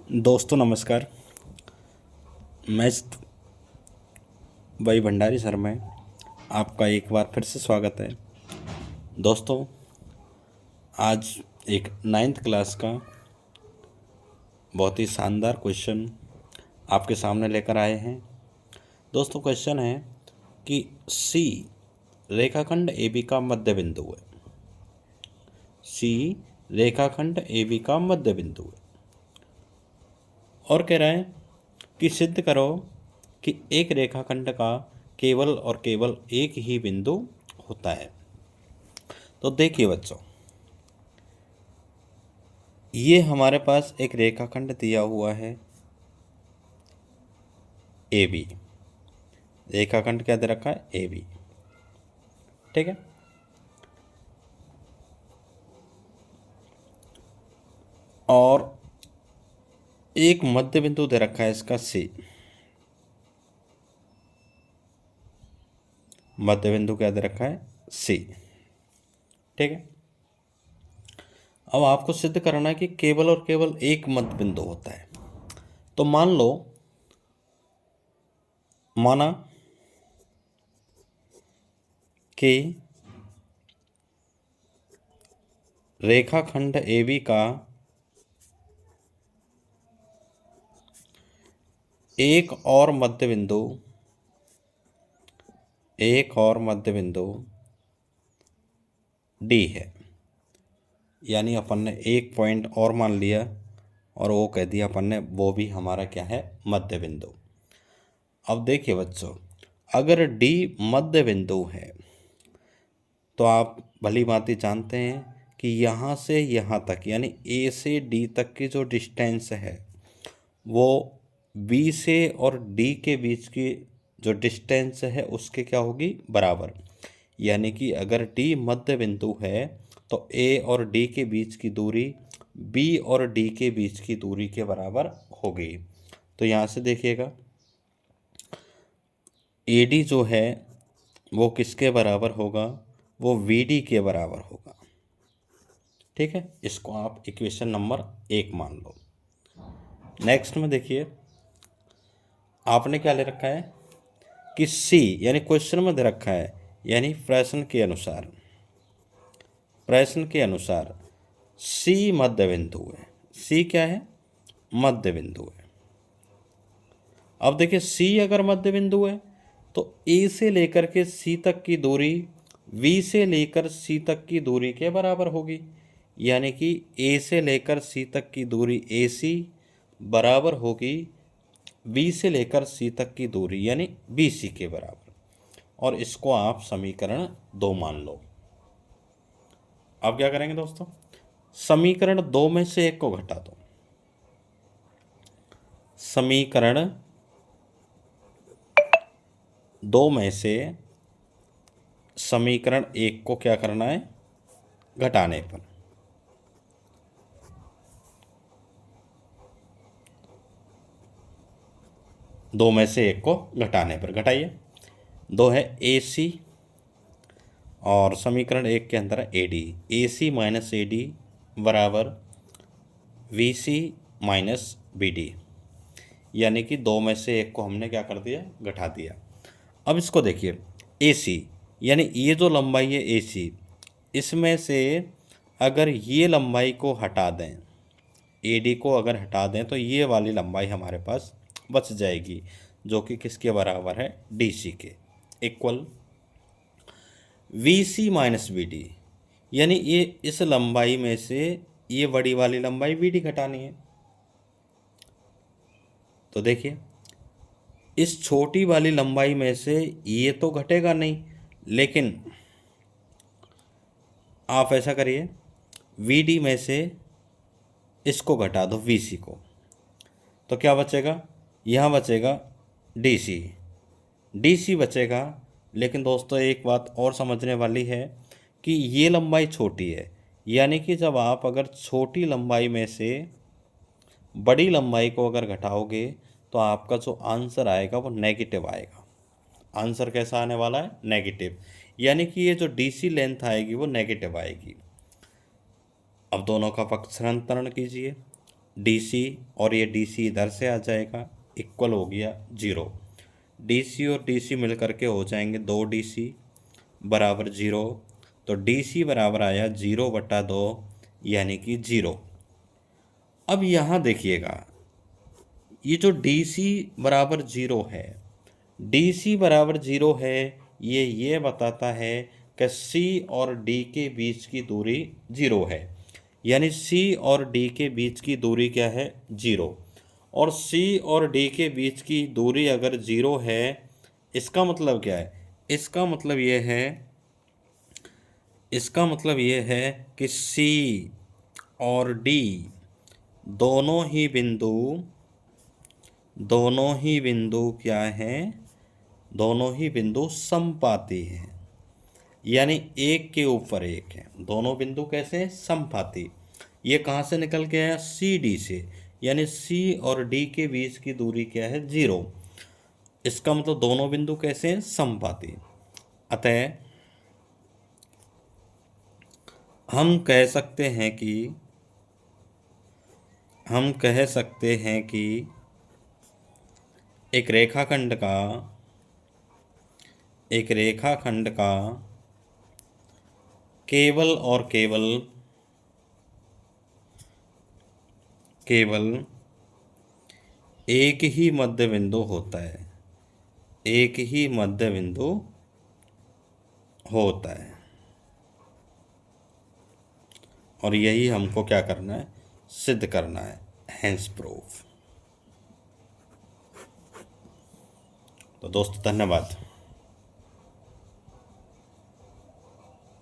दोस्तों नमस्कार। मैं भाई भंडारी सर में आपका एक बार फिर से स्वागत है। दोस्तों आज एक 9th क्लास का बहुत ही शानदार क्वेश्चन आपके सामने लेकर आए हैं। दोस्तों क्वेश्चन है कि सी रेखाखंड AB का मध्य बिंदु है। सी रेखाखंड AB का मध्य बिंदु है और कह रहा है कि सिद्ध करो कि एक रेखाखंड का केवल और केवल एक ही बिंदु होता है। तो देखिए बच्चों, ये हमारे पास एक रेखाखंड दिया हुआ है AB। रेखाखंड क्या दे रखा है? AB। ठीक है। और एक मध्य बिंदु दे रखा है इसका C। मध्य बिंदु क्या दे रखा है? C। ठीक है। अब आपको सिद्ध करना है कि केवल और केवल एक मध्य बिंदु होता है। तो माना कि रेखाखंड AB का एक और मध्य बिंदु D है। यानी अपन ने एक पॉइंट और मान लिया और वो कह दिया अपन ने वो भी हमारा क्या है? मध्य बिंदु। अब देखिए बच्चों, अगर D मध्य बिंदु है तो आप भली भांति जानते हैं कि यहाँ से यहाँ तक यानी A से D तक की जो डिस्टेंस है वो B से और D के बीच की जो डिस्टेंस है उसके क्या होगी? बराबर। यानी कि अगर D मध्य बिंदु है तो A और D के बीच की दूरी B और D के बीच की दूरी के बराबर होगी। तो यहाँ से देखिएगा AD जो है वो किसके बराबर होगा? वो VD के बराबर होगा। ठीक है, इसको आप इक्वेशन नंबर 1 मान लो। नेक्स्ट में देखिए, आपने क्या ले रखा है कि C यानी क्वेश्चन में दे रखा है, यानी प्रश्न के अनुसार C मध्य बिंदु है। C क्या है? मध्य बिंदु है। अब देखिए C अगर मध्य बिंदु है तो A से लेकर के C तक की दूरी V से लेकर C तक की दूरी के बराबर होगी। यानी कि A से लेकर C तक की दूरी AC बराबर होगी B से लेकर C तक की दूरी यानी BC के बराबर। और इसको आप समीकरण 2 मान लो। अब क्या करेंगे दोस्तों? समीकरण 2 में से एक को घटा दो। समीकरण 2 में से समीकरण 1 को क्या करना है? घटाने पर। दो में से एक को घटाने पर घटाइए। 2 है AC और समीकरण 1 के अंदर है AD। AC माइनस AD बराबर VC माइनस BD। यानी कि 2 में से एक को हमने क्या कर दिया? घटा दिया। अब इसको देखिए, AC यानी ये जो लंबाई है AC, इसमें से अगर ये लंबाई को हटा दें, AD को अगर हटा दें तो ये वाली लंबाई हमारे पास बच जाएगी, जो कि किसके बराबर है? DC के इक्वल VC माइनस BD। यानी ये इस लंबाई में से ये बड़ी वाली लंबाई BD घटानी है। तो देखिए इस छोटी वाली लंबाई में से ये तो घटेगा नहीं, लेकिन आप ऐसा करिए VD में से इसको घटा दो VC को, तो क्या बचेगा? यहाँ बचेगा DC बचेगा। लेकिन दोस्तों एक बात और समझने वाली है कि ये लंबाई छोटी है, यानी कि जब आप अगर छोटी लंबाई में से बड़ी लंबाई को अगर घटाओगे तो आपका जो आंसर आएगा वो नेगेटिव आएगा। आंसर कैसा आने वाला है? नेगेटिव। यानी कि ये जो DC लेंथ आएगी वो नेगेटिव आएगी। अब दोनों का पक्षांतरण कीजिए। DC और ये DC इधर से आ जाएगा, इक्वल हो गया 0। DC और DC मिल करके हो जाएंगे 2DC बराबर 0। तो DC बराबर आया 0/2 यानी कि 0। अब यहाँ देखिएगा, ये जो DC बराबर 0 है, DC बराबर 0 है, ये बताता है कि C और D के बीच की दूरी 0 है। यानी C और D के बीच की दूरी क्या है? 0। और C और D के बीच की दूरी अगर 0 है, इसका मतलब क्या है? इसका मतलब ये है कि C और D दोनों ही बिंदु क्या हैं? दोनों ही बिंदु समपाती हैं, यानी एक के ऊपर एक है। दोनों बिंदु कैसे हैं? समपाती। ये कहाँ से निकल के आया? CD से। यानी C और D के बीच की दूरी क्या है? 0। इसका मतलब दोनों बिंदु कैसे हैं? समपाती। अतः हम कह सकते हैं कि एक रेखाखंड का केवल और केवल एक ही मध्य बिंदु होता है। एक ही मध्य बिंदु होता है, और यही हमको क्या करना है? सिद्ध करना है। Hence proof. तो दोस्तों धन्यवाद।